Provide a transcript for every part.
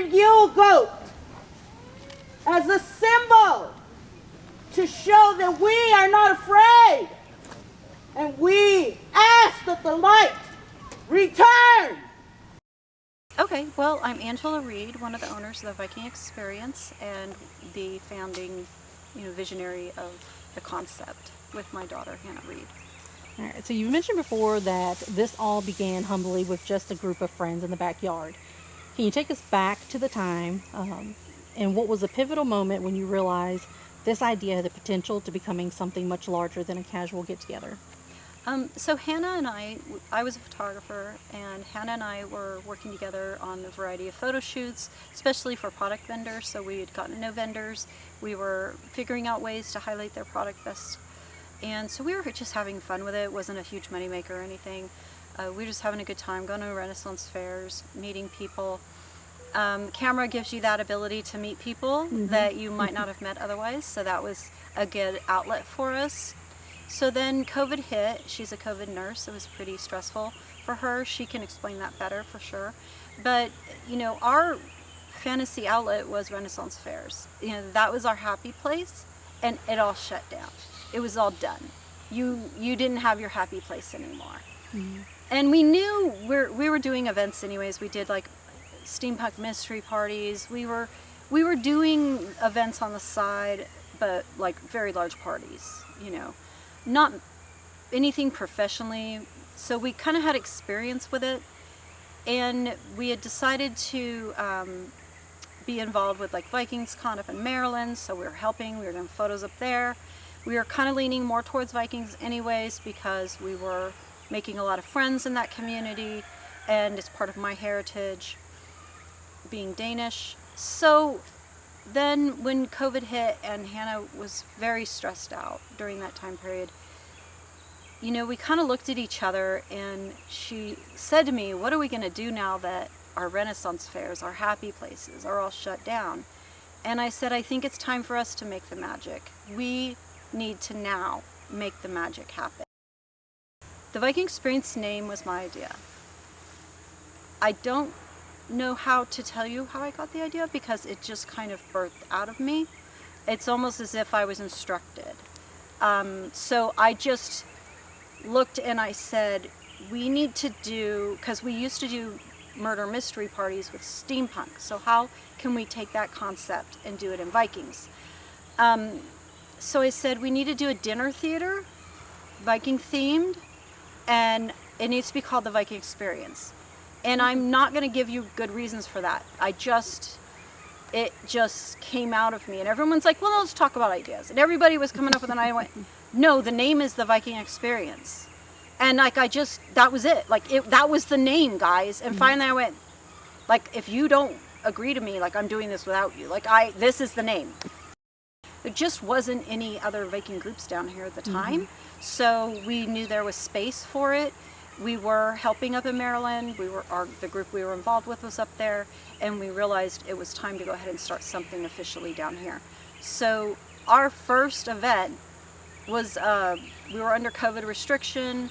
Yule goat as a symbol to show that we are not afraid. And we ask that the light return. Okay, well, I'm Angela Reid, one of the owners of the Viking Experience and the founding, visionary of the concept with my daughter, Hanna Reid. All right, so you mentioned before that this all began humbly with just a group of friends in the backyard. Can you take us back to the time and what was a pivotal moment when you realized this idea had the potential to becoming something much larger than a casual get-together? So Hanna and I was a photographer, and Hanna and I were working together on a variety of photo shoots, especially for product vendors. So we had gotten to know vendors. We were figuring out ways to highlight their product best. And so we were just having fun with it. It wasn't a huge moneymaker or anything. We were just having a good time, going to Renaissance fairs, meeting people. Camera gives you that ability to meet people that you might not have met otherwise. So that was a good outlet for us. So then COVID hit. She's a COVID nurse. It was pretty stressful for her. She can explain that better for sure. But, our fantasy outlet was Renaissance fairs. That was our happy place, and it all shut down. It was all done. You didn't have your happy place anymore. And we knew we were doing events anyways. We did like steampunk mystery parties. We were doing events on the side, but like very large parties, not anything professionally. So we kind of had experience with it, and we had decided to be involved with like Vikings Con up in Maryland. So we were helping. We were doing photos up there. We were kind of leaning more towards Vikings anyways because we were making a lot of friends in that community, and it's part of my heritage being Danish. So then when COVID hit and Hanna was very stressed out during that time period, we kind of looked at each other, and she said to me, what are we going to do now that our Renaissance fairs, our happy places are all shut down? And I said, I think it's time for us to make the magic. We need to now make the magic happen. The Viking Experience name was my idea. I don't know how to tell you how I got the idea because it just kind of birthed out of me. It's almost as if I was instructed. So I just looked and I said, we need to do, because we used to do murder mystery parties with steampunk, so how can we take that concept and do it in Vikings? So I said we need to do a dinner theater, Viking themed, and it needs to be called the Viking Experience. And I'm not going to give you good reasons for that. It just came out of me. And everyone's like, well, let's talk about ideas. And everybody was coming up with an idea. I went, no, the name is the Viking Experience. And that was it. That was the name, guys. And finally I went, if you don't agree to me, I'm doing this without you. This is the name. There just wasn't any other Viking groups down here at the time. So we knew there was space for it. We were helping up in Maryland. The group we were involved with was up there, and we realized it was time to go ahead and start something officially down here. So our first event was, we were under COVID restriction.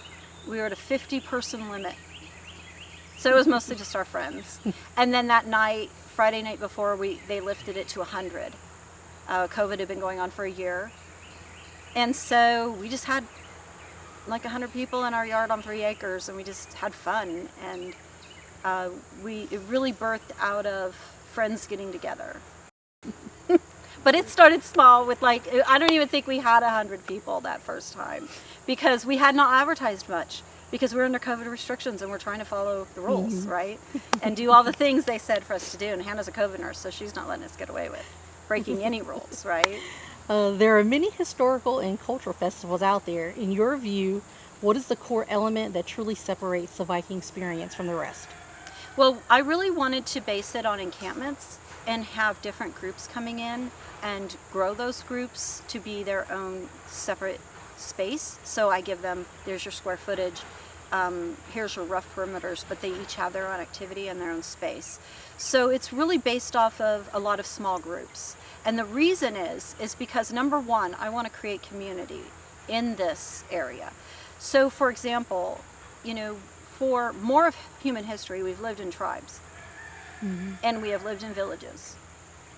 We were at a 50-person limit. So it was mostly just our friends. And then that night, Friday night before, they lifted it to 100. COVID had been going on for a year. And so we just had 100 people in our yard on 3 acres, and we just had fun. And it really birthed out of friends getting together. But it started small with I don't even think we had 100 people that first time because we had not advertised much because we're under COVID restrictions and we're trying to follow the rules, right? And do all the things they said for us to do. And Hannah's a COVID nurse, so she's not letting us get away with breaking any rules, right? There are many historical and cultural festivals out there. In your view, what is the core element that truly separates the Viking Experience from the rest? Well, I really wanted to base it on encampments and have different groups coming in and grow those groups to be their own separate space. So I give them, there's your square footage, here's your rough perimeters, but they each have their own activity and their own space. So it's really based off of a lot of small groups. And the reason is because number one, I want to create community in this area. So for example, for more of human history, we've lived in tribes. and we have lived in villages.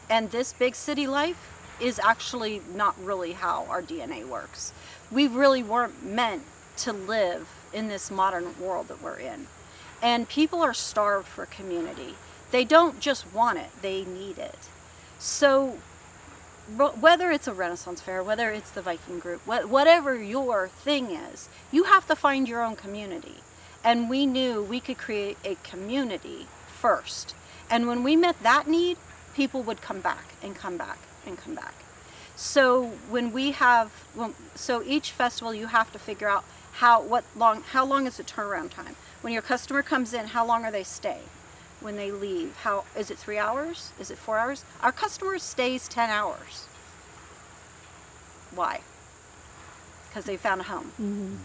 And this big city life is actually not really how our DNA works. We really weren't meant to live in this modern world that we're in. And people are starved for community. They don't just want it, they need it. So whether it's a Renaissance fair, whether it's the Viking group, whatever your thing is, you have to find your own community. And we knew we could create a community first. And when we met that need, people would come back and come back and come back. So when we have, so each festival you have to figure out how long is the turnaround time? When your customer comes in, how long are they staying? When they leave, how is it 3 hours? Is it 4 hours? Our customer stays 10 hours. Why? Because they found a home.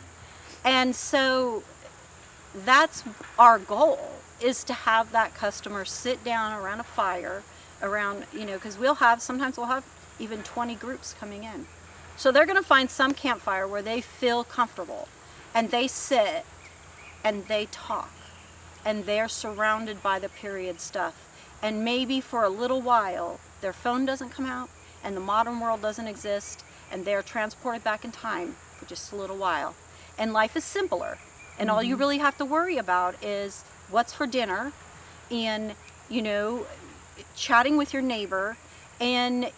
And so that's our goal, is to have that customer sit down around a fire, around, because sometimes we'll have even 20 groups coming in. So they're going to find some campfire where they feel comfortable, and they sit and they talk, and they're surrounded by the period stuff. And maybe for a little while, their phone doesn't come out, and the modern world doesn't exist, and they're transported back in time for just a little while. And life is simpler. And all you really have to worry about is what's for dinner, and, chatting with your neighbor. And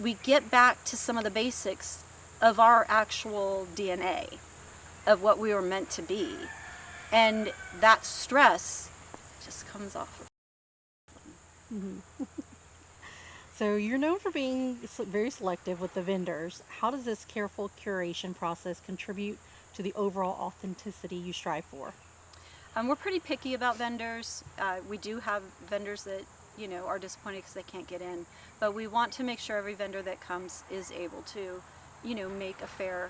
we get back to some of the basics of our actual DNA, of what we were meant to be. And that stress just comes off. So you're known for being very selective with the vendors. How does this careful curation process contribute to the overall authenticity you strive for? We're pretty picky about vendors. We do have vendors that, are disappointed because they can't get in. But we want to make sure every vendor that comes is able to, make a fair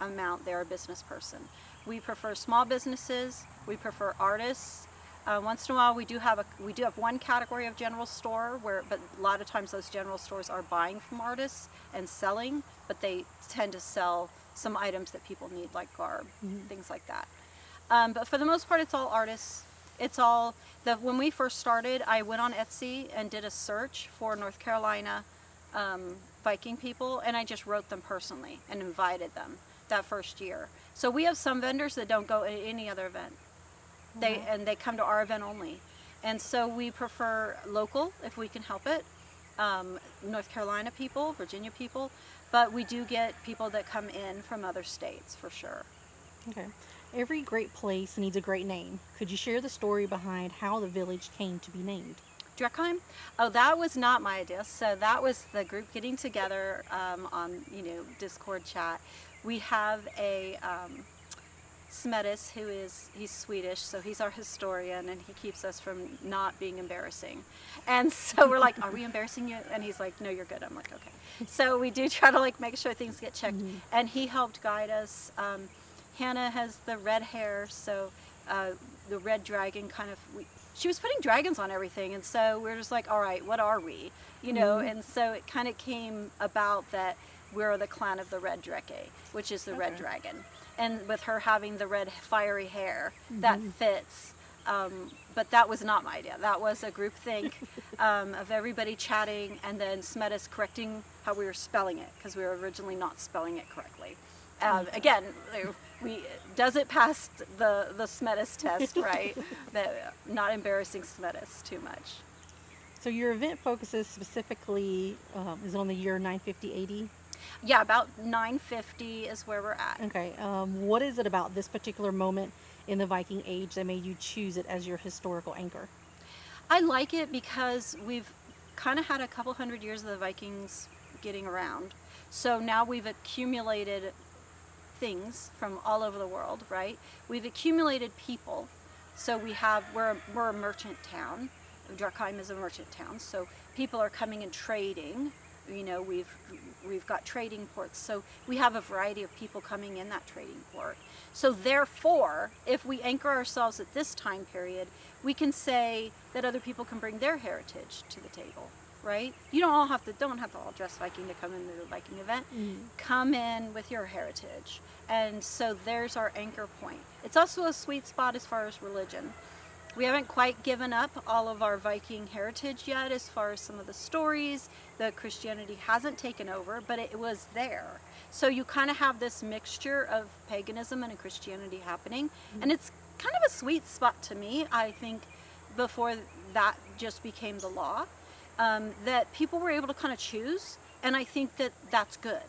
amount. They're a business person. We prefer small businesses. We prefer artists. Once in a while, we do have one category of general store but a lot of times those general stores are buying from artists and selling, but they tend to sell some items that people need, like garb, things like that. But for the most part, it's all artists. When we first started, I went on Etsy and did a search for North Carolina Viking people, and I just wrote them personally and invited them that first year. So we have some vendors that don't go to any other event. They come to our event only. And so we prefer local if we can help it. North Carolina people, Virginia people, but we do get people that come in from other states for sure. Okay. Every great place needs a great name. Could you share the story behind how the village came to be named? Drekheim? Oh, that was not my idea. So that was the group getting together on, Discord chat. We have a Smedis, he's Swedish, so he's our historian, and he keeps us from not being embarrassing. And so we're like, are we embarrassing you? And he's like, no, you're good. I'm like, okay. So we do try to make sure things get checked. And he helped guide us. Hanna has the red hair, so the red dragon she was putting dragons on everything, and so we're just like, all right, what are we? And so it kind of came about that we're the clan of the red dreke, which is the red dragon. And with her having the red fiery hair, that fits. But that was not my idea. That was a group think of everybody chatting, and then Smedis correcting how we were spelling it, because we were originally not spelling it correctly. Again, does it pass the Smedis test, right? Not embarrassing Smedis too much. So your event focuses specifically, is it on the year 950 AD? Yeah, about 950 is where we're at. Okay. What is it about this particular moment in the Viking Age that made you choose it as your historical anchor? I like it because we've kind of had a couple hundred years of the Vikings getting around. So now we've accumulated things from all over the world, right? We've accumulated people. So we're a merchant town. Drekheim is a merchant town. So people are coming and trading. We've got trading ports, so we have a variety of people coming in that trading port. So therefore, if we anchor ourselves at this time period, we can say that other people can bring their heritage to the table, right? You don't have to all dress Viking to come into the Viking event. Come in with your heritage. And so there's our anchor point. It's also a sweet spot as far as religion. We haven't quite given up all of our Viking heritage yet as far as some of the stories. The Christianity hasn't taken over, but it was there. So you kind of have this mixture of paganism and Christianity happening, and it's kind of a sweet spot to me, I think, before that just became the law, that people were able to kind of choose, and I think that that's good.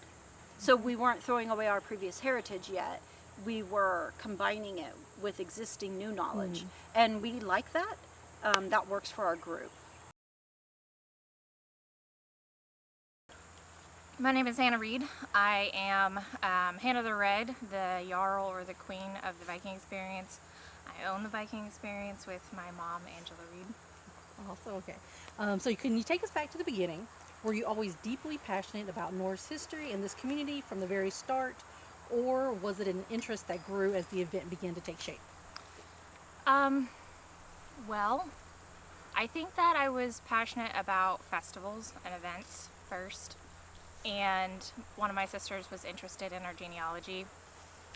So we weren't throwing away our previous heritage yet. We were combining it with existing new knowledge, and we like that. That works for our group. My name is Hanna Reid. I am Hanna the Red, the Jarl or the Queen of the Viking Experience. I own the Viking Experience with my mom, Angela Reid. Also, okay. So can you take us back to the beginning? Were you always deeply passionate about Norse history and this community from the very start, or was it an interest that grew as the event began to take shape? Well, I think that I was passionate about festivals and events first, and one of my sisters was interested in our genealogy,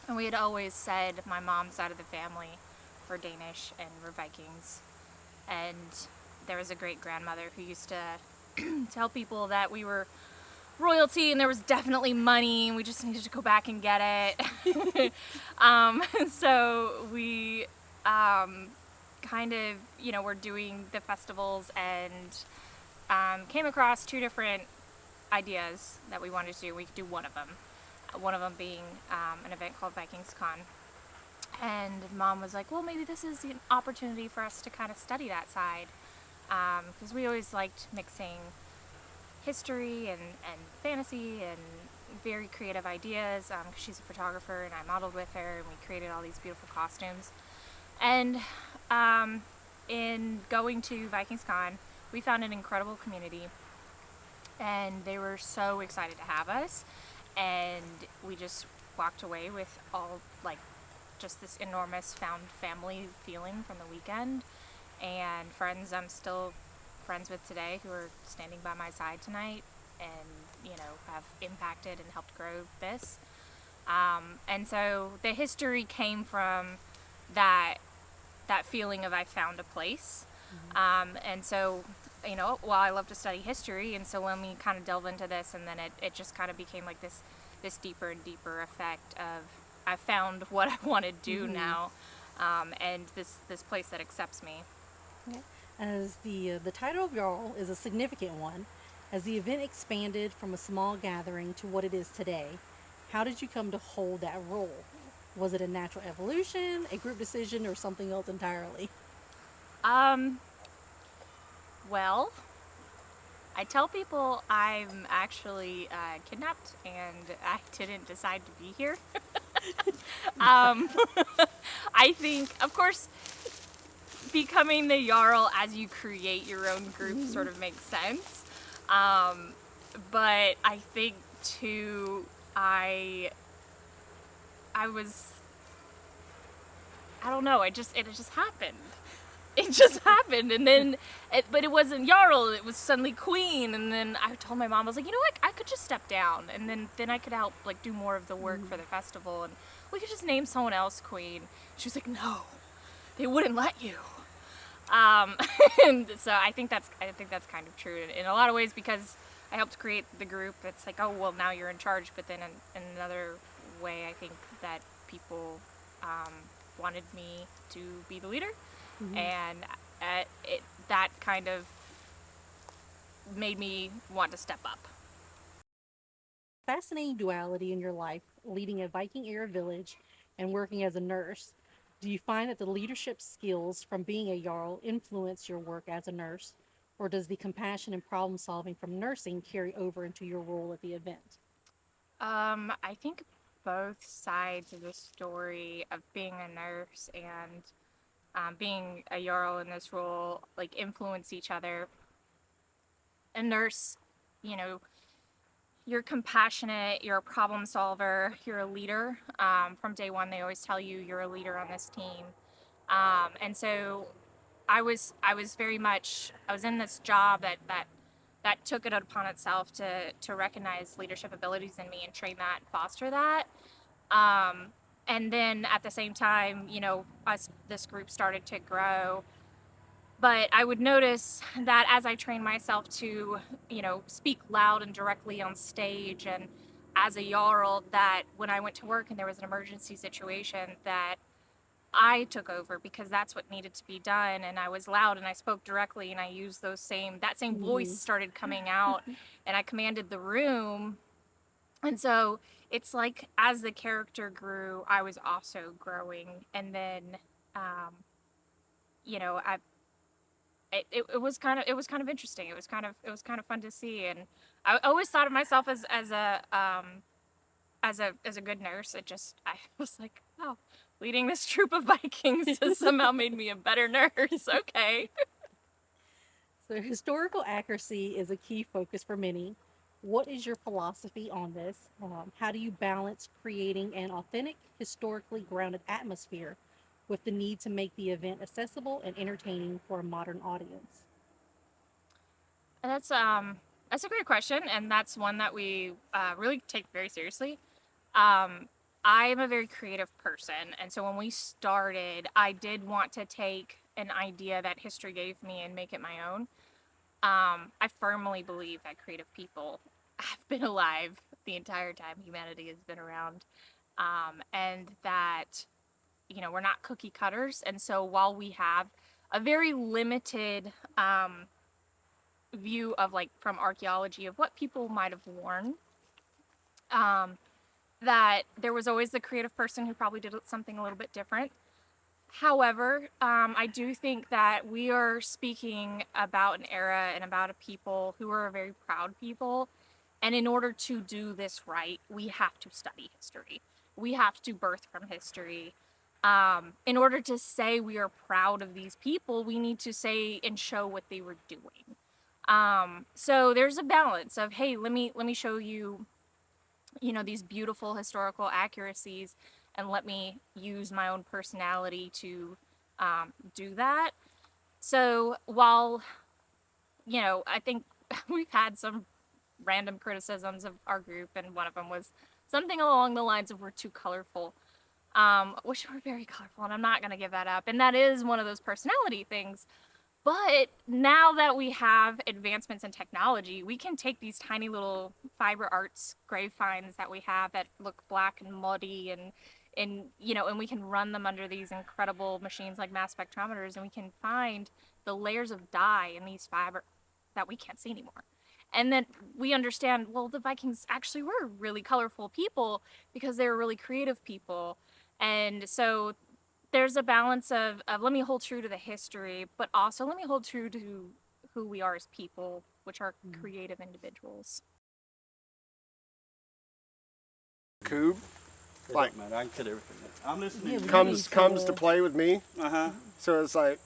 and we had always said my mom's side of the family were Danish and were Vikings, and there was a great grandmother who used to tell people that we were royalty and there was definitely money and we just needed to go back and get it. So we kind of, were doing the festivals and came across two different ideas that we wanted to do. We could do one of them being an event called Vikings Con. And Mom was like, well, maybe this is an opportunity for us to kind of study that side, because we always liked mixing history and fantasy and very creative ideas, because she's a photographer and I modeled with her and we created all these beautiful costumes. And in going to Vikings Con, we found an incredible community and they were so excited to have us, and we just walked away with all just this enormous found family feeling from the weekend, and friends I'm still friends with today who are standing by my side tonight and have impacted and helped grow this, and so the history came from that feeling of I found a place. And so while I love to study history, and so when we kind of delve into this, and then it just kind of became like this deeper and deeper effect of I found what I want to do now, and this place that accepts me. Okay. As the title of Jarl is a significant one, as the event expanded from a small gathering to what it is today, how did you come to hold that role? Was it a natural evolution, a group decision, or something else entirely? Well, I tell people I'm actually kidnapped and I didn't decide to be here. I think, of course, becoming the Jarl as you create your own group sort of makes sense. But I think too, I don't know, it just happened. It just happened, and then, but it wasn't Jarl, it was suddenly Queen, and then I told my mom, I was like, I could just step down, and then I could help, do more of the work for the festival, and we could just name someone else Queen. She was like, no, they wouldn't let you. And so I think that's kind of true in a lot of ways, because I helped create the group. It's like, oh, well, now you're in charge, but then in another way, I think that people wanted me to be the leader. And that kind of made me want to step up. Fascinating duality in your life, leading a Viking era village and working as a nurse. Do you find that the leadership skills from being a Jarl influence your work as a nurse, or does the compassion and problem solving from nursing carry over into your role at the event? I think both sides of the story of being a nurse and being a Jarl in this role influence each other. A nurse, you're compassionate, you're a problem solver, you're a leader. From day one, they always tell you you're a leader on this team. And so I was very much, I was in this job that took it upon itself to recognize leadership abilities in me and train that and foster that. And then at the same time, as this group started to grow, But I would notice that as I trained myself to, speak loud and directly on stage, and as a Jarl, that when I went to work and there was an emergency situation, that I took over because that's what needed to be done. And I was loud and I spoke directly and I used that same voice started coming out and I commanded the room. And so it's like as the character grew, I was also growing. And then, um, you know, I it was kind of interesting. It was kind of fun to see, and I always thought of myself as a good nurse. I was like, oh, leading this troop of Vikings has somehow made me a better nurse. Okay. So historical accuracy is a key focus for many. What is your philosophy on this? How do you balance creating an authentic, historically grounded atmosphere with the need to make the event accessible and entertaining for a modern audience? And that's a great question, and that's one that we really take very seriously. I am a very creative person, and so when we started, I did want to take an idea that history gave me and make it my own. I firmly believe that creative people have been alive the entire time humanity has been around, and that we're not cookie cutters. And so while we have a very limited view of like from archaeology of what people might have worn, um, that there was always the creative person who probably did something a little bit different. However, I do think that we are speaking about an era and about a people who are a very proud people. And in order to do this right, we have to study history. We have to birth from history. In order to say we are proud of these people, we need to say and show what they were doing. So there's a balance of, hey, let me show you, these beautiful historical accuracies, and let me use my own personality to do that. So while, I think we've had some random criticisms of our group, and one of them was something along the lines of we're too colorful, which we're very colorful, and I'm not going to give that up. And that is one of those personality things. But now that we have advancements in technology, we can take these tiny little fiber arts grave finds that we have that look black and muddy, and we can run them under these incredible machines like mass spectrometers, and we can find the layers of dye in these fiber that we can't see anymore. And then we understand, well, the Vikings actually were really colorful people because they were really creative people. And so there's a balance of let me hold true to the history, but also let me hold true to who we are as people, which are creative individuals. Coob, like Man, I can cut everything. I'm listening. Yeah, we comes to play with me. Uh-huh. So it's like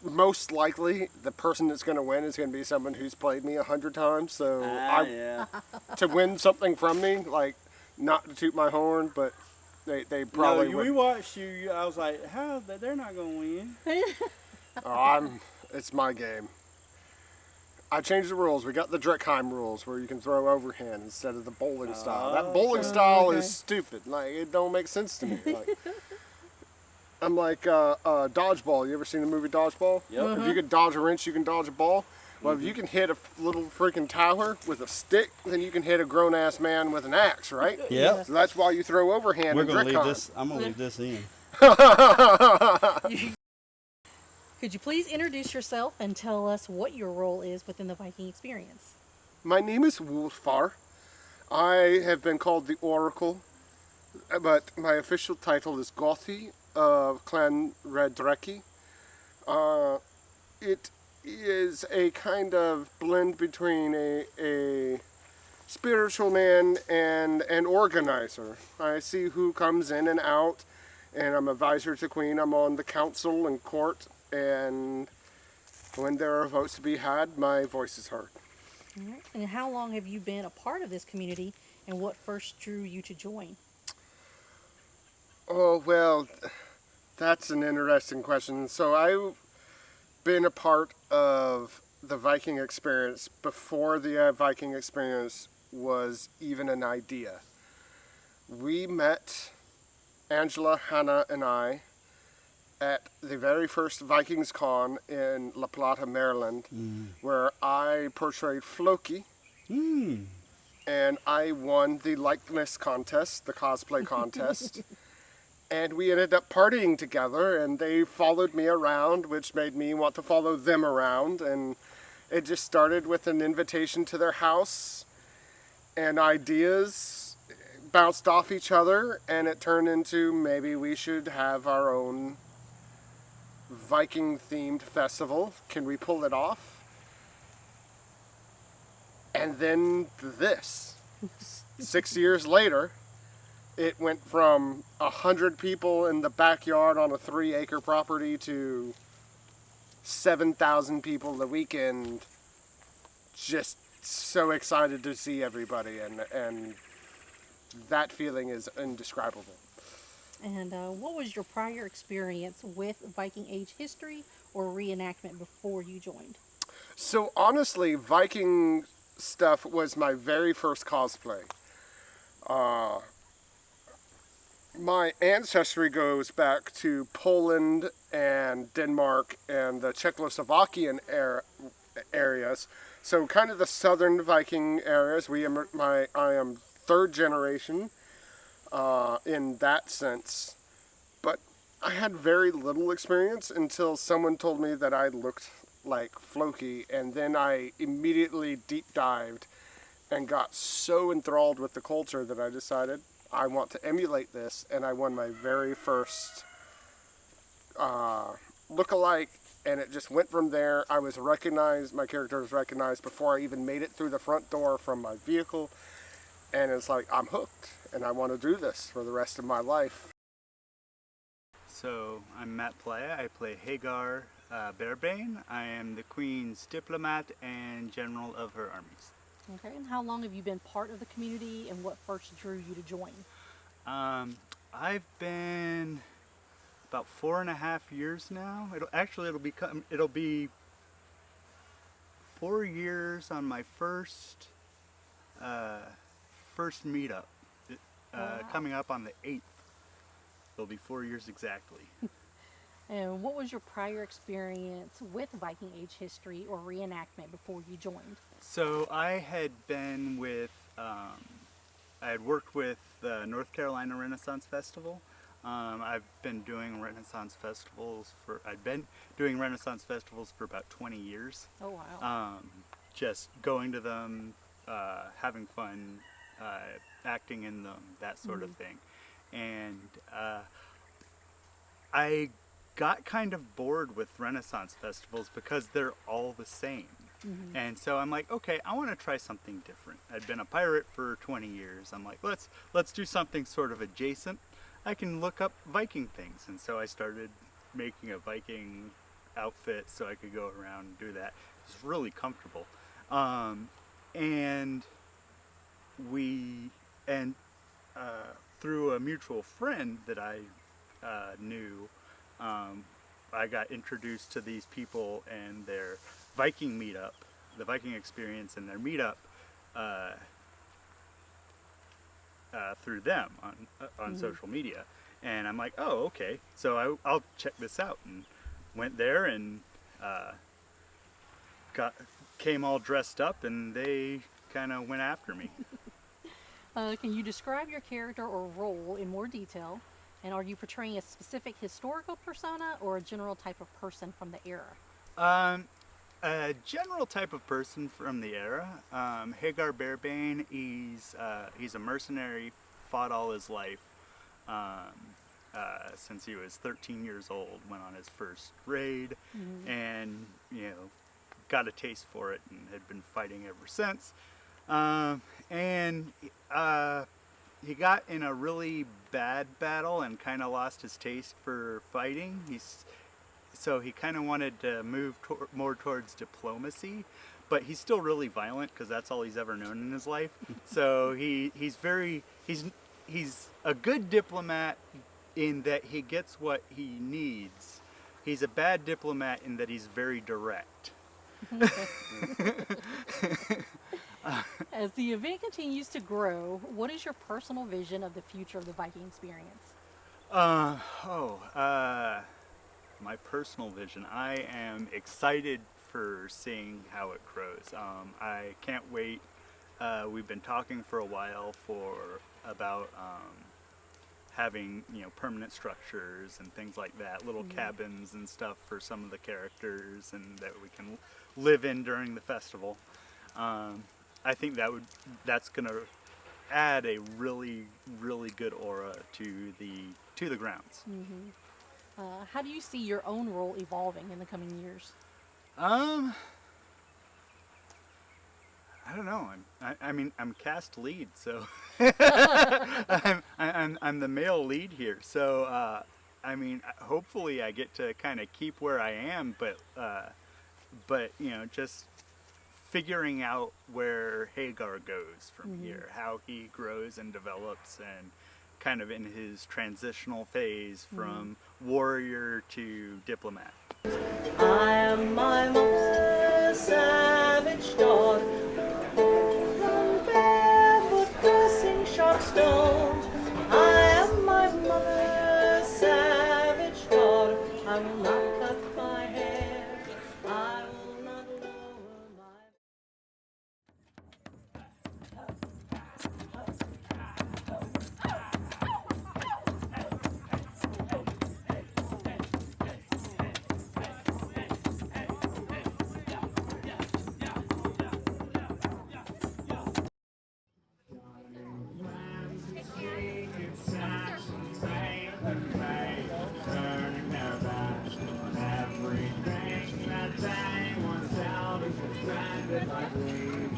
most likely the person that's going to win is going to be someone who's played me 100 times. So Yeah. to win something from me, like not to toot my horn, but they probably No, would. we watched you. I was like, how? They're not going to win. It's my game. I changed the rules. We got the Dreckheim rules where you can throw overhand instead of the bowling style. That bowling style is stupid. Like, it don't make sense to me. Like, I'm like Dodgeball. You ever seen the movie Dodgeball? Yep. If you can dodge a wrench, you can dodge a ball. Well, if you can hit a little freaking tower with a stick, then you can hit a grown-ass man with an axe, right? Yep. So that's why you throw overhand We're in going to leave Dreckheim. this. I'm going to leave this in. Could you please introduce yourself and tell us what your role is within the Viking Experience? My name is Wolfar. I have been called the Oracle, but my official title is Gothi of Clan Red Dreki. It is a kind of blend between a spiritual man and an organizer. I see who comes in and out, and I'm advisor to Queen. I'm on the council and court, and when there are votes to be had, my voice is heard. All right. And how long have you been a part of this community, and what first drew you to join? Oh, well, that's an interesting question. So I've been a part of the Viking Experience before the Viking Experience was even an idea. We met, Angela, Hanna, and I, at the very first Vikings Con in La Plata, Maryland, where I portrayed Floki. And I won the likeness contest, the cosplay contest. And we ended up partying together, and they followed me around, which made me want to follow them around. And it just started with an invitation to their house, and ideas bounced off each other, and it turned into maybe we should have our own Viking-themed festival. Can we pull it off? And then this. 6 years later, it went from 100 people in the backyard on a 3-acre property to 7,000 people the weekend. Just so excited to see everybody, and that feeling is indescribable. And what was your prior experience with Viking Age history or reenactment before you joined? So honestly, Viking stuff was my very first cosplay. My ancestry goes back to Poland and Denmark and the Czechoslovakian areas. So kind of the southern Viking areas. I am third generation in that sense. But I had very little experience until someone told me that I looked like Floki, and then I immediately deep dived and got so enthralled with the culture that I decided I want to emulate this, and I won my very first look-alike, and it just went from there. I was recognized, my character was recognized before I even made it through the front door from my vehicle, and it's like, I'm hooked, and I want to do this for the rest of my life. So, I'm Matt Playa. I play Hagar Bearbane. I am the Queen's diplomat and general of her armies. Okay, and how long have you been part of the community, and what first drew you to join? I've been about 4.5 years now. It'll be 4 years on my first meetup. Coming up on the 8th. It'll be 4 years exactly. And what was your prior experience with Viking Age history or reenactment before you joined? So I had been with, I had worked with the North Carolina Renaissance Festival. I've been doing Renaissance festivals for about 20 years. Oh, wow. Just going to them, having fun, acting in them, that sort of thing. And I got kind of bored with Renaissance festivals because they're all the same. And so I'm like, okay, I want to try something different. I'd been a pirate for 20 years. I'm like, let's do something sort of adjacent. I can look up Viking things. And so I started making a Viking outfit so I could go around and do that. It was really comfortable. And through a mutual friend that I knew, I got introduced to these people and their Viking meetup, the Viking Experience and their meetup through them on social media. And I'm like, oh, okay, so I'll check this out, and went there and came all dressed up, and they kind of went after me. Can you describe your character or role in more detail? And are you portraying a specific historical persona or a general type of person from the era? A general type of person from the era. Hagar Bearbane, he's a mercenary, fought all his life since he was 13 years old, went on his first raid, and got a taste for it and had been fighting ever since. He got in a really bad battle and kind of lost his taste for fighting. So he kind of wanted to move more towards diplomacy, but he's still really violent because that's all he's ever known in his life. So he's a good diplomat in that he gets what he needs. He's a bad diplomat in that he's very direct. As the event continues to grow, what is your personal vision of the future of the Viking Experience? my personal vision, I am excited for seeing how it grows. I can't wait. We've been talking for a while about having, you know, permanent structures and things like that, little cabins and stuff for some of the characters, and that we can live in during the festival. I think that's going to add a really, really good aura to the grounds. How do you see your own role evolving in the coming years? I don't know. I mean, I'm cast lead, so I'm the male lead here. So I mean, hopefully I get to kind of keep where I am, but you know, just figuring out where Hagar goes from here, how he grows and develops, and kind of in his transitional phase from warrior to diplomat. I am my most savage dog, run barefoot, crossing sharp stones. I am my mother's savage daughter. I will not cut my hair. I will not lower my.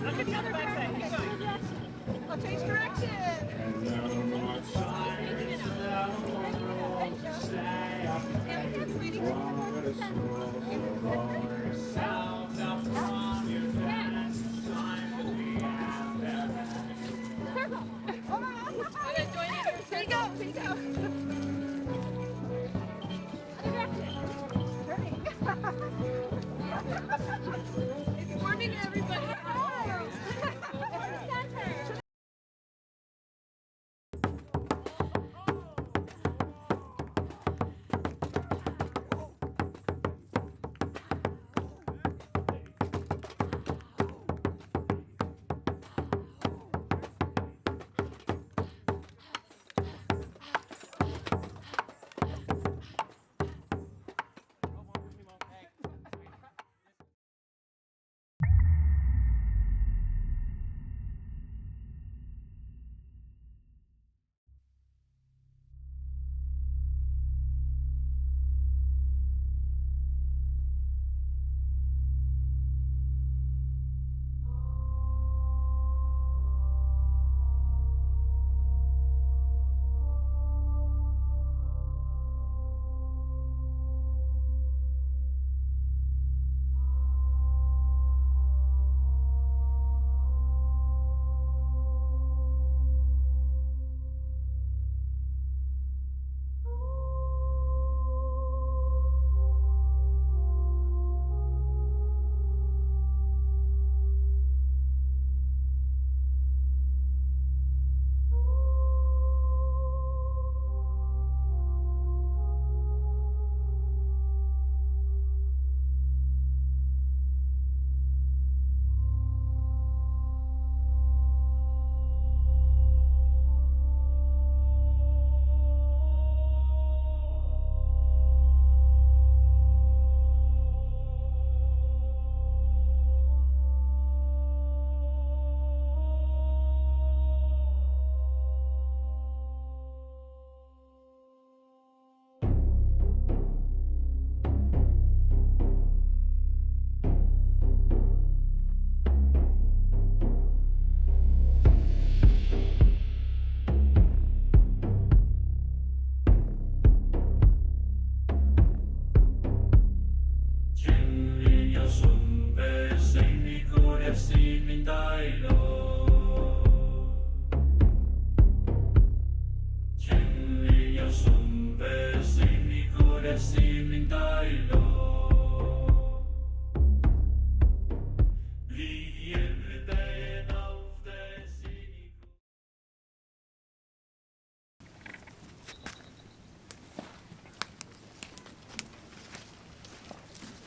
Look at the other backside. Keep going. I'll change direction. Here you go. Here you go. It's warming everybody.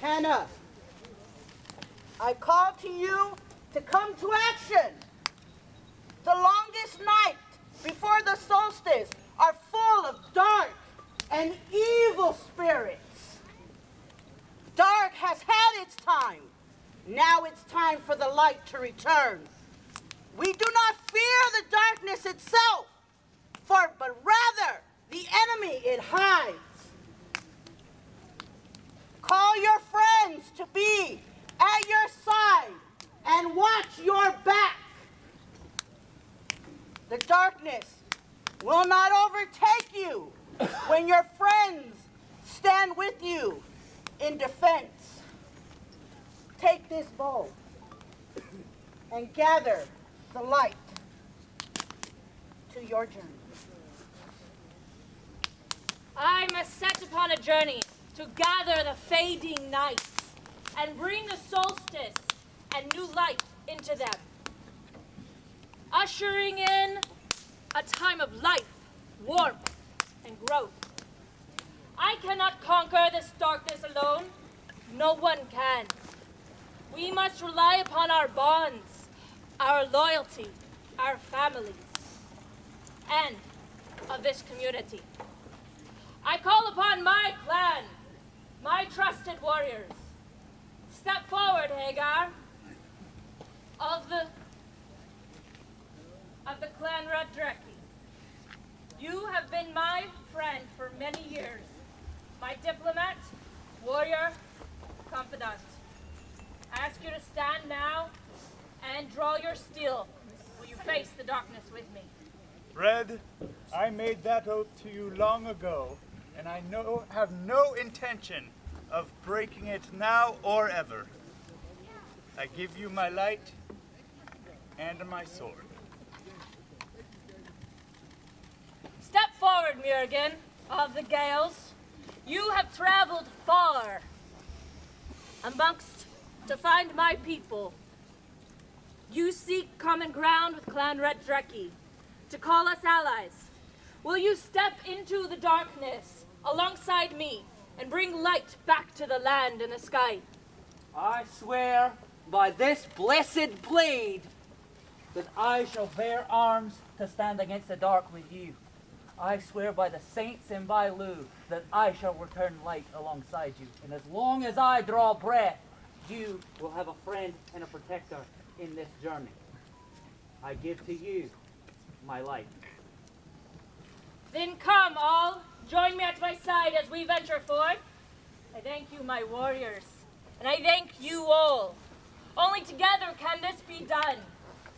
Hanna, I call to you to come to action. The longest night before the solstice are full of dark and evil spirits. Dark has had its time. Now it's time for the light to return. We do not fear the darkness itself, but rather the enemy it hides. Call your friends to be at your side and watch your back. The darkness will not overtake you when your friends stand with you in defense. Take this bow and gather the light to your journey. I must set upon a journey to gather the fading nights and bring the solstice and new light into them, ushering in a time of life, warmth, and growth. I cannot conquer this darkness alone. No one can. We must rely upon our bonds, our loyalty, our families, and of this community. I call upon my clan, my trusted warriors. Step forward, Hagar, of the clan Red. You have been my friend for many years, my diplomat, warrior, confidant. I ask you to stand now and draw your steel. Will you face the darkness with me? Red, I made that oath to you long ago, and I have no intention of breaking it now or ever. I give you my light and my sword. Step forward, Murgen of the Gales. You have traveled far amongst to find my people. You seek common ground with Clan Red, to call us allies. Will you step into the darkness alongside me and bring light back to the land and the sky? I swear by this blessed blade that I shall bear arms to stand against the dark with you. I swear by the saints and by Lu that I shall return light alongside you. And as long as I draw breath, you will have a friend and a protector in this journey. I give to you my life. Then come all, join me at my side as we venture forth. I thank you, my warriors, and I thank you all. Only together can this be done.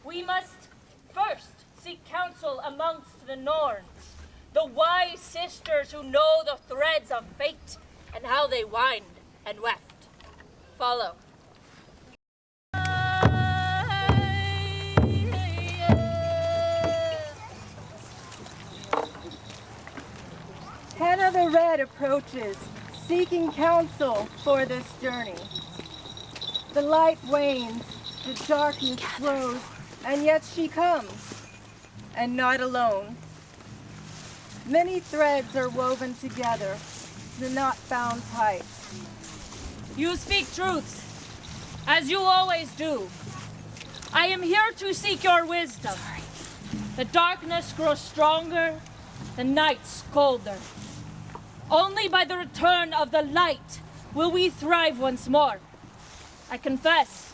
We must first seek counsel amongst the Norns, the wise sisters who know the threads of fate and how they wind and weft. Follow. Hanna the Red approaches, seeking counsel for this journey. The light wanes, the darkness grows, and yet she comes, and not alone. Many threads are woven together, the knot bound tight. You speak truth, as you always do. I am here to seek your wisdom. The darkness grows stronger, the nights colder. Only by the return of the light will we thrive once more. I confess,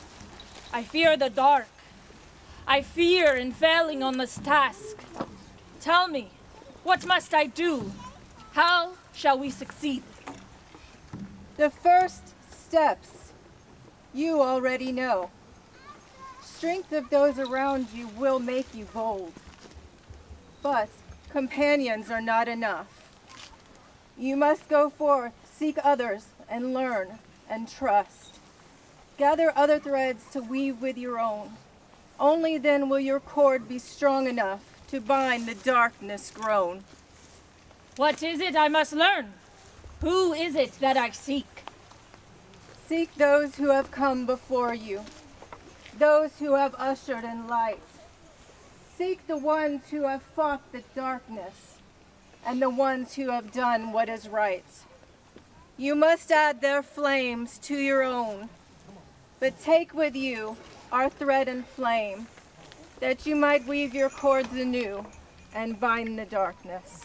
I fear the dark. I fear in failing on this task. Tell me, what must I do? How shall we succeed? The first steps you already know. Strength of those around you will make you bold. But companions are not enough. You must go forth, seek others, and learn and trust. Gather other threads to weave with your own. Only then will your cord be strong enough to bind the darkness grown. What is it I must learn? Who is it that I seek? Seek those who have come before you, those who have ushered in light. Seek the ones who have fought the darkness, and the ones who have done what is right. You must add their flames to your own, but take with you our thread and flame, that you might weave your cords anew and bind the darkness.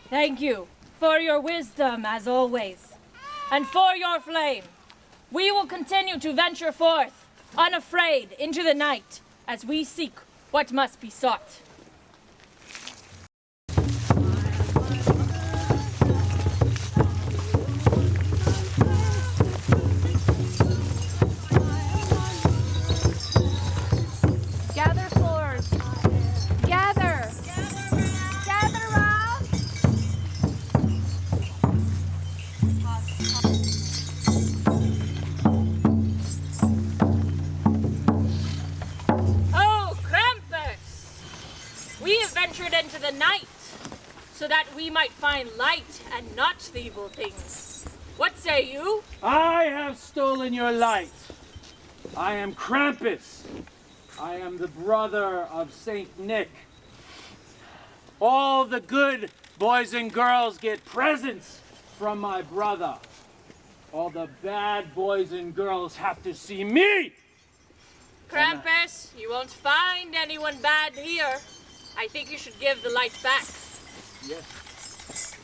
Thank you for your wisdom, as always, and for your flame. We will continue to venture forth, unafraid, into the night, as we seek what must be sought. Gather floors. Gather. Gather round. Oh, Krampus! We have ventured into the night, so that we might find light and not the evil things. What say you? I have stolen your light. I am Krampus. I am the brother of Saint Nick. All the good boys and girls get presents from my brother. All the bad boys and girls have to see me. Krampus, you won't find anyone bad here. I think you should give the light back. Yes.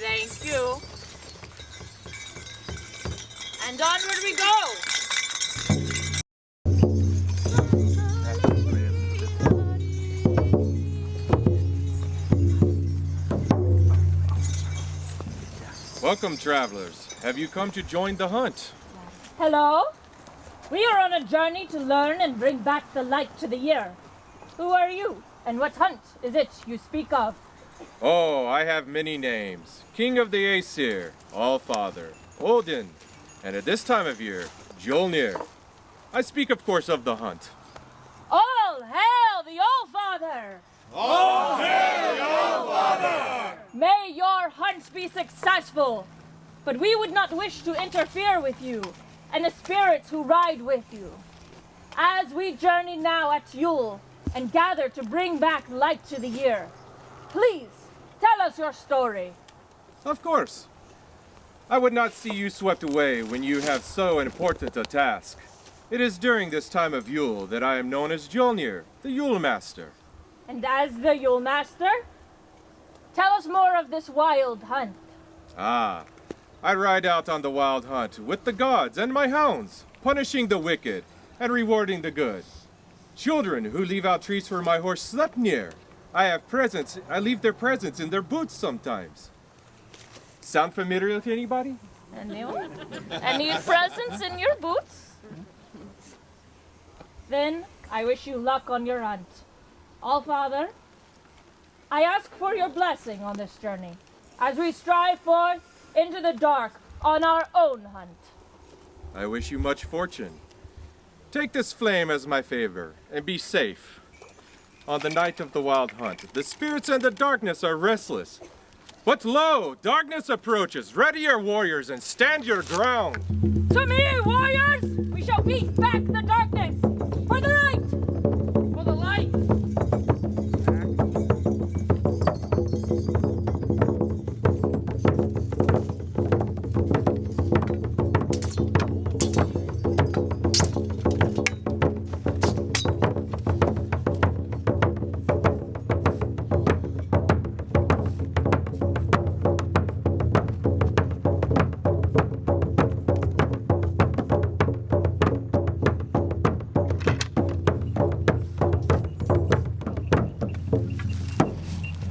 Thank you. And onward we go. Welcome, travelers. Have you come to join the hunt? Hello? We are on a journey to learn and bring back the light to the year. Who are you? And what hunt is it you speak of? Oh, I have many names. King of the Aesir, Allfather, Odin, and at this time of year, Mjolnir. I speak, of course, of the hunt. All hail the Allfather! All hail the Allfather! May your hunts be successful, but we would not wish to interfere with you and the spirits who ride with you. As we journey now at Yule and gather to bring back light to the year, please tell us your story. Of course. I would not see you swept away when you have so important a task. It is during this time of Yule that I am known as Mjolnir, the Yule Master. And as the Yule Master, tell us more of this wild hunt. Ah, I ride out on the wild hunt with the gods and my hounds, punishing the wicked and rewarding the good. Children who leave out treats for my horse Sleipnir. I leave their presents in their boots sometimes. Sound familiar to anybody? Anyone? Any presents in your boots? Then I wish you luck on your hunt. Allfather, I ask for your blessing on this journey as we strive forth into the dark on our own hunt. I wish you much fortune. Take this flame as my favor and be safe. On the night of the wild hunt, the spirits and the darkness are restless. But lo, darkness approaches. Ready your warriors and stand your ground. To me, warriors! We shall beat back the darkness! For the light! For the light!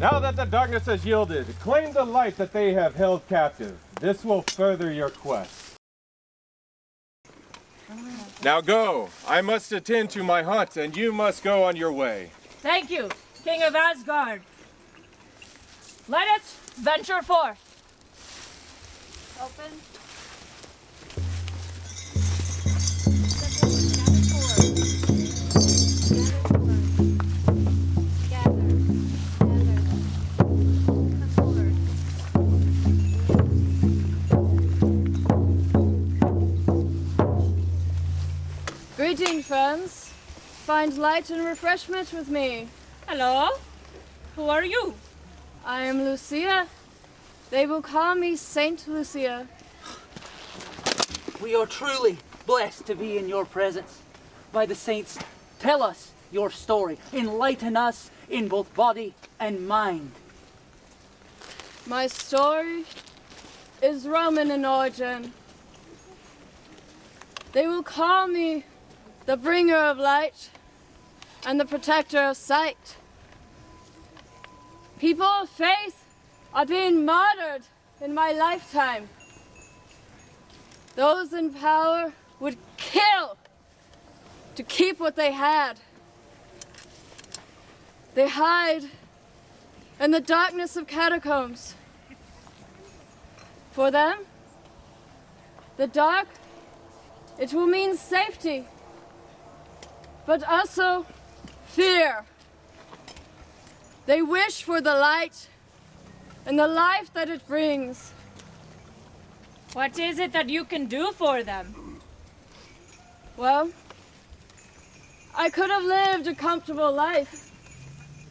Now that the darkness has yielded, claim the light that they have held captive. This will further your quest. Now go. I must attend to my hunt, and you must go on your way. Thank you, King of Asgard. Let us venture forth. Open. Greeting, friends. Find light and refreshment with me. Hello. Who are you? I am Lucia. They will call me Saint Lucia. We are truly blessed to be in your presence. By the saints, tell us your story. Enlighten us in both body and mind. My story is Roman in origin. They will call me the bringer of light and the protector of sight. People of faith are being martyred in my lifetime. Those in power would kill to keep what they had. They hide in the darkness of catacombs. For them, the dark, it will mean safety, but also fear. They wish for the light and the life that it brings. What is it that you can do for them? Well, I could have lived a comfortable life.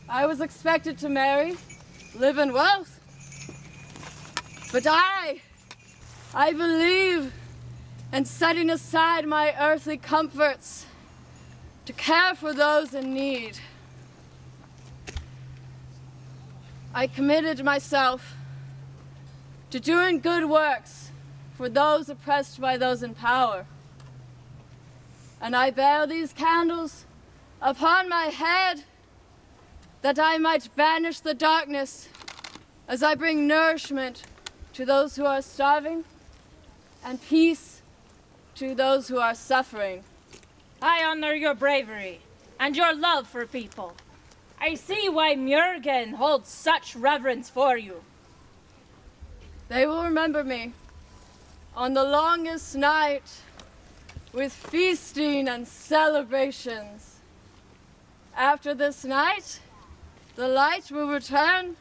I was expected to marry, live in wealth. But I believe in setting aside my earthly comforts to care for those in need. I committed myself to doing good works for those oppressed by those in power. And I bear these candles upon my head that I might banish the darkness as I bring nourishment to those who are starving and peace to those who are suffering. I honor your bravery and your love for people. I see why Mjörgen holds such reverence for you. They will remember me on the longest night with feasting and celebrations. After this night, the light will return,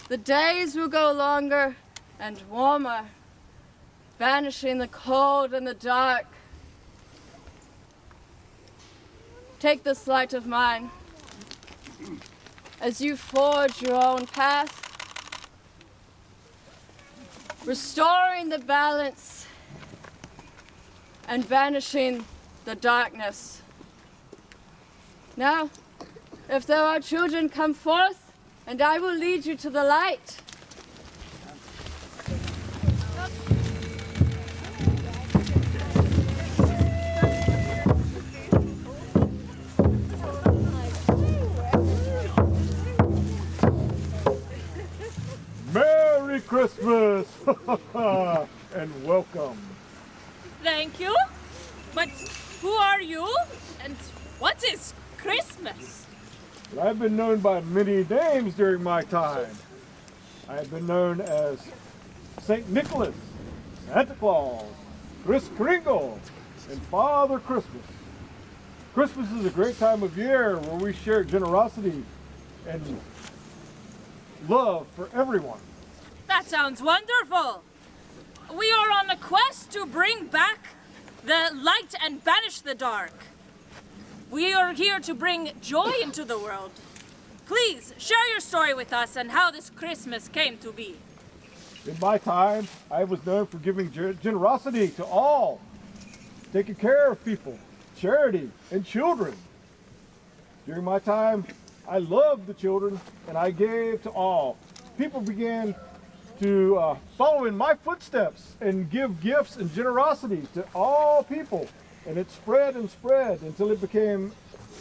the days will go longer and warmer, banishing the cold and the dark. Take this light of mine as you forge your own path, restoring the balance and banishing the darkness. Now, if there are children, come forth, and I will lead you to the light. Merry Christmas and welcome. Thank you. But who are you? And what is Christmas? I've been known by many names during my time. I have been known as St. Nicholas, Santa Claus, Kris Kringle, and Father Christmas. Christmas is a great time of year where we share generosity and love for everyone. That sounds wonderful. We are on a quest to bring back the light and banish the dark. We are here to bring joy into the world. Please share your story with us and how this Christmas came to be. In my time, I was known for giving generosity to all, taking care of people, charity, and children. During my time, I loved the children and I gave to all. People began to follow in my footsteps and give gifts and generosity to all people. And it spread and spread until it became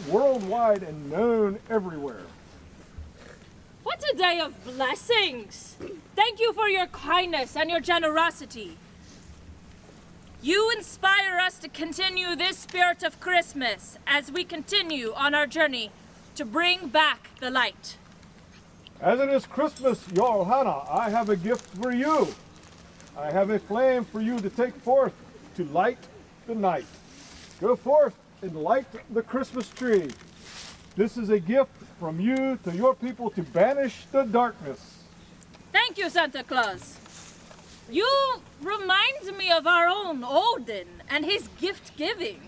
worldwide and known everywhere. What a day of blessings! Thank you for your kindness and your generosity. You inspire us to continue this spirit of Christmas as we continue on our journey to bring back the light. As it is Christmas, Jarl Hanna, I have a gift for you. I have a flame for you to take forth to light the night. Go forth and light the Christmas tree. This is a gift from you to your people to banish the darkness. Thank you, Santa Claus. You remind me of our own Odin and his gift giving.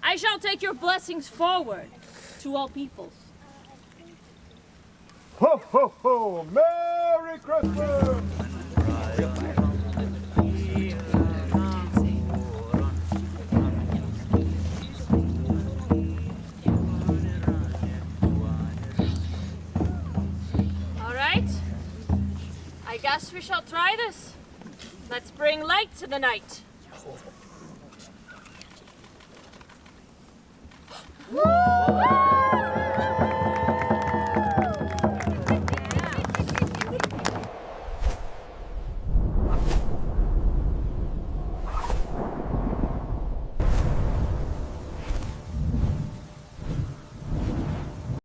I shall take your blessings forward to all peoples. Ho, ho, ho! Merry Christmas! All right. I guess we shall try this. Let's bring light to the night. Woo!